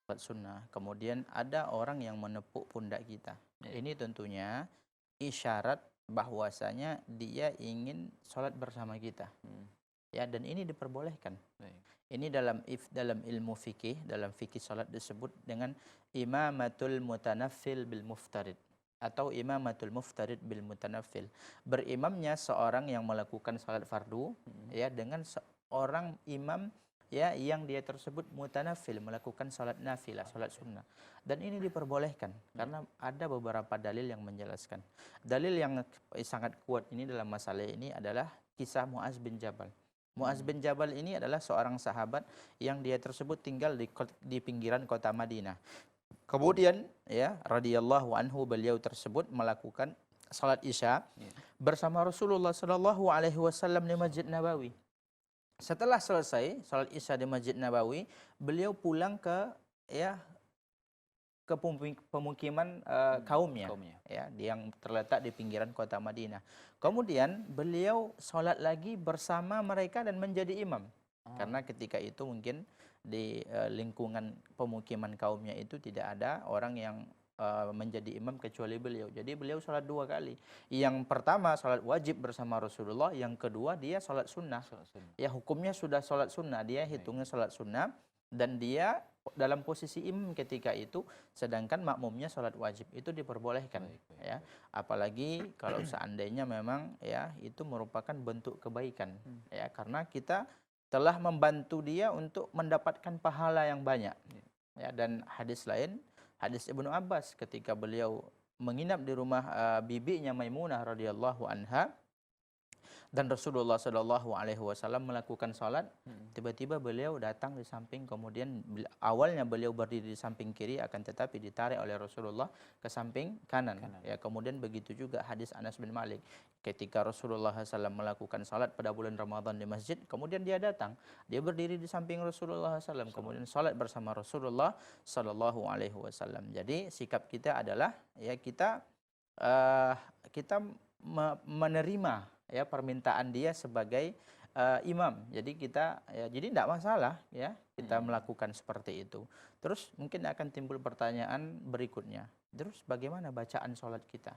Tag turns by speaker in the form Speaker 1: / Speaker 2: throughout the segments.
Speaker 1: salat sunnah. Kemudian ada orang yang menepuk pundak kita.
Speaker 2: Ya.
Speaker 1: Ini tentunya isyarat bahwasanya dia ingin salat bersama kita. Ya, dan ini diperbolehkan.
Speaker 2: Baik.
Speaker 1: Ini dalam ilmu fikih, dalam fikih salat disebut dengan imamatul mutanaffil bil muftarid atau imamatul muftarid bil mutanaffil. Berimamnya seorang yang melakukan salat fardu ya dengan seorang imam ya yang dia tersebut mutanaffil, melakukan salat nafilah, salat sunnah. Dan ini diperbolehkan karena ada beberapa dalil yang menjelaskan. Dalil yang sangat kuat ini dalam masalah ini adalah kisah Muaz bin Jabal. Muaz bin Jabal ini adalah seorang sahabat yang dia tersebut tinggal di pinggiran kota Madinah. Kemudian ya radhiyallahu anhu, beliau tersebut melakukan salat Isya bersama Rasulullah sallallahu alaihi wasallam di Masjid Nabawi. Setelah selesai salat Isya di Masjid Nabawi, beliau pulang ke ya ke pemukiman kaumnya ya yang terletak di pinggiran kota Madinah. Kemudian beliau sholat lagi bersama mereka dan menjadi imam. Karena ketika itu mungkin di lingkungan pemukiman kaumnya itu tidak ada orang yang menjadi imam kecuali beliau. Jadi beliau sholat dua kali. Yang pertama sholat wajib bersama Rasulullah, yang kedua dia sholat sunnah. Ya hukumnya sudah sholat sunnah, dia hitungnya sholat sunnah dan dia dalam posisi imam ketika itu, sedangkan makmumnya sholat wajib. Itu diperbolehkan. Ya, apalagi kalau seandainya memang ya itu merupakan bentuk kebaikan. Ya, karena kita telah membantu dia untuk mendapatkan pahala yang banyak. Ya, dan hadis lain, hadis Ibnu Abbas ketika beliau menginap di rumah bibinya Maimunah radhiyallahu anha, dan Rasulullah Shallallahu Alaihi Wasallam melakukan salat, tiba-tiba beliau datang di samping, kemudian awalnya beliau berdiri di samping kiri, akan tetapi ditarik oleh Rasulullah ke samping kanan. Ya, kemudian begitu juga hadis Anas bin Malik, ketika Rasulullah SAW melakukan salat pada bulan Ramadan di masjid, kemudian dia datang, dia berdiri di samping Rasulullah SAW, kemudian salat bersama Rasulullah Shallallahu Alaihi Wasallam. Jadi sikap kita adalah ya kita menerima ya permintaan dia sebagai imam. Jadi kita ya jadi tidak masalah ya kita melakukan seperti itu. Terus mungkin akan timbul pertanyaan berikutnya. Terus bagaimana bacaan sholat kita?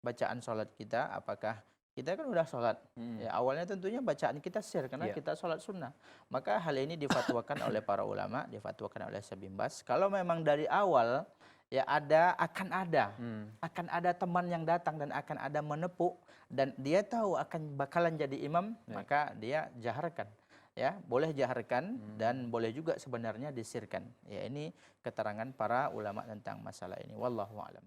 Speaker 1: Bacaan sholat kita, apakah kita kan udah sholat? Ya, awalnya tentunya bacaan kita sir karena kita sholat sunnah. Maka hal ini difatwakan oleh para ulama, difatwakan oleh Syekh bin Baz. Kalau memang dari awal ya akan ada teman yang datang dan akan ada menepuk dan dia tahu akan bakalan jadi imam, maka dia jaharkan. Ya, boleh jaharkan dan boleh juga sebenarnya disirkan. Ya, ini keterangan para ulama tentang masalah ini. Wallahu a'lam.